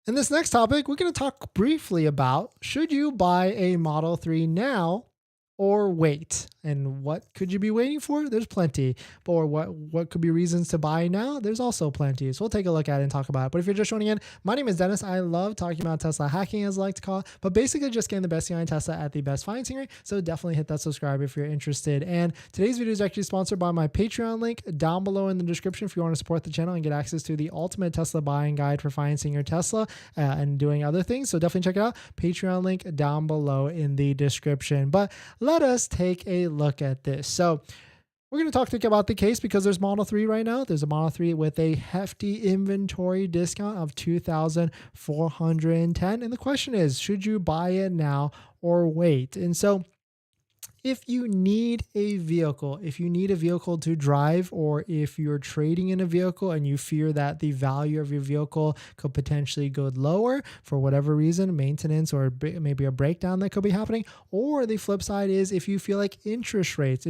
In this next topic, we're going to talk briefly about should you buy a Model 3 now or wait? And what could you be waiting for? There's plenty. Or what could be reasons to buy now? There's also plenty. So we'll take a look at it and talk about it. But if you're just joining in, my name is Dennis. I love talking about Tesla hacking, as I like to call it, but basically just getting the best behind Tesla at the best financing rate. So definitely hit that subscribe if you're interested. And today's video is actually sponsored by my Patreon link down below in the description if you want to support the channel and get access to the ultimate Tesla buying guide for financing your Tesla and doing other things. So definitely check it out. Patreon link down below in the description. But let us take a look at this. So we're going to talk about the case because there's Model 3 right now. There's a Model 3 with a hefty inventory discount of $2,410. And the question is, should you buy it now or wait? And so if you need a vehicle, to drive, or if you're trading in a vehicle and you fear that the value of your vehicle could potentially go lower for whatever reason, maintenance or maybe a breakdown that could be happening, or the flip side is if you feel like interest rates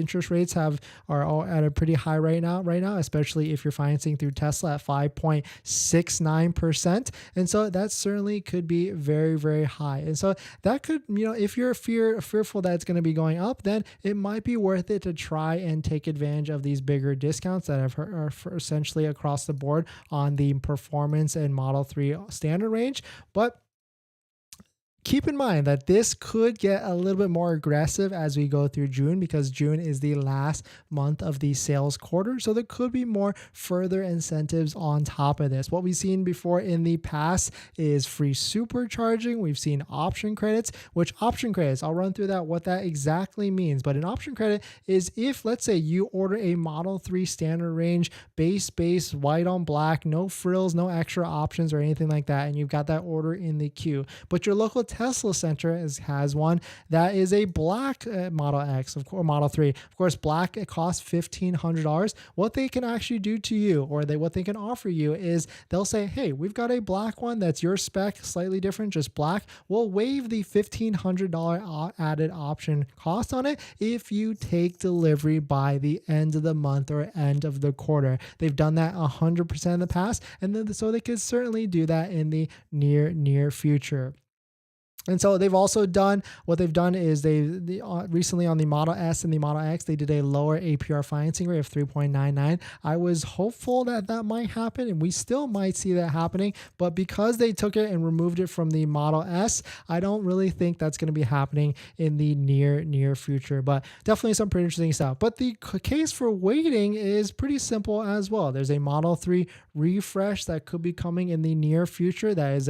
are all at a pretty high right now, especially if you're financing through Tesla at 5.69%. And so that certainly could be very, very high. And so that could, if you're fearful that it's going to be going up, then it might be worth it to try and take advantage of these bigger discounts that are essentially across the board on the performance and Model 3 standard range. But keep in mind that this could get a little bit more aggressive as we go through June, because June is the last month of the sales quarter. So there could be more further incentives on top of this. What we've seen before in the past is free supercharging. We've seen option credits, which option credits, I'll run through that, what that exactly means. But an option credit is if, let's say, you order a Model 3 standard range, base, white on black, no frills, no extra options or anything like that, and you've got that order in the queue. But your local Tesla center has one that is a black Model X, or Model 3. Of course, black, it costs $1,500. What they can actually do to you, or what they can offer you, is they'll say, hey, we've got a black one that's your spec, slightly different, just black. We'll waive the $1,500 added option cost on it if you take delivery by the end of the month or end of the quarter. They've done that 100% in the past, and then so they could certainly do that in the near future. And so they've also done, what they've done is recently on the Model S and the Model X, they did a lower APR financing rate of 3.99. I was hopeful that that might happen, and we still might see that happening. But because they took it and removed it from the Model S, I don't really think that's going to be happening in the near future. But definitely some pretty interesting stuff. But the case for waiting is pretty simple as well. There's a Model 3 refresh that could be coming in the near future. That is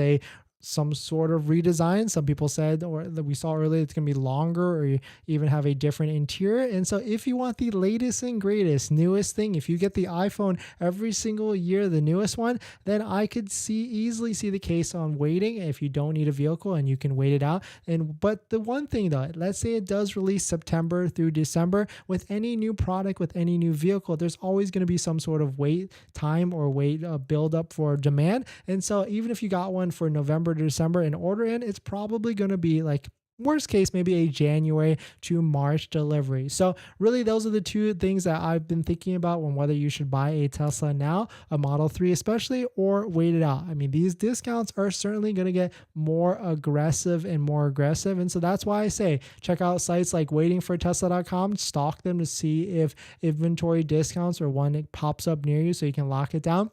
some sort of redesign. Some people said, or that we saw earlier, it's going to be longer or even have a different interior. And so if you want the latest and greatest, newest thing, if you get the iPhone every single year, the newest one, then I could easily see the case on waiting if you don't need a vehicle and you can wait it out. But the one thing though, let's say it does release September through December, with any new product, with any new vehicle, there's always going to be some sort of wait time or build up for demand. And so even if you got one for November to December and order in, it's probably going to be like, worst case, maybe a January to March delivery. So really, those are the two things that I've been thinking about when whether you should buy a Tesla now, a Model 3 especially, or wait it out. I mean, these discounts are certainly going to get more aggressive. And so that's why I say check out sites like waitingfortesla.com, stalk them to see if inventory discounts or one that pops up near you so you can lock it down.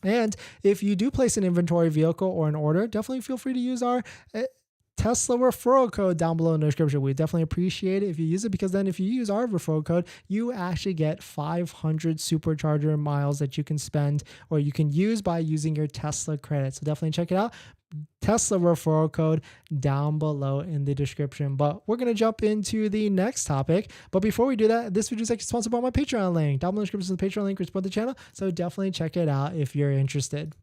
And if you do place an inventory vehicle or an order, definitely feel free to use our Tesla referral code down below in the description. We definitely appreciate it if you use it, because then if you use our referral code, you actually get 500 supercharger miles that you can spend or you can use by using your Tesla credit. So definitely check it out. Tesla referral code down below in the description. But we're going to jump into the next topic. But before we do that, this video is actually sponsored by my Patreon link. Down below in the description is the Patreon link to support the channel. So definitely check it out if you're interested.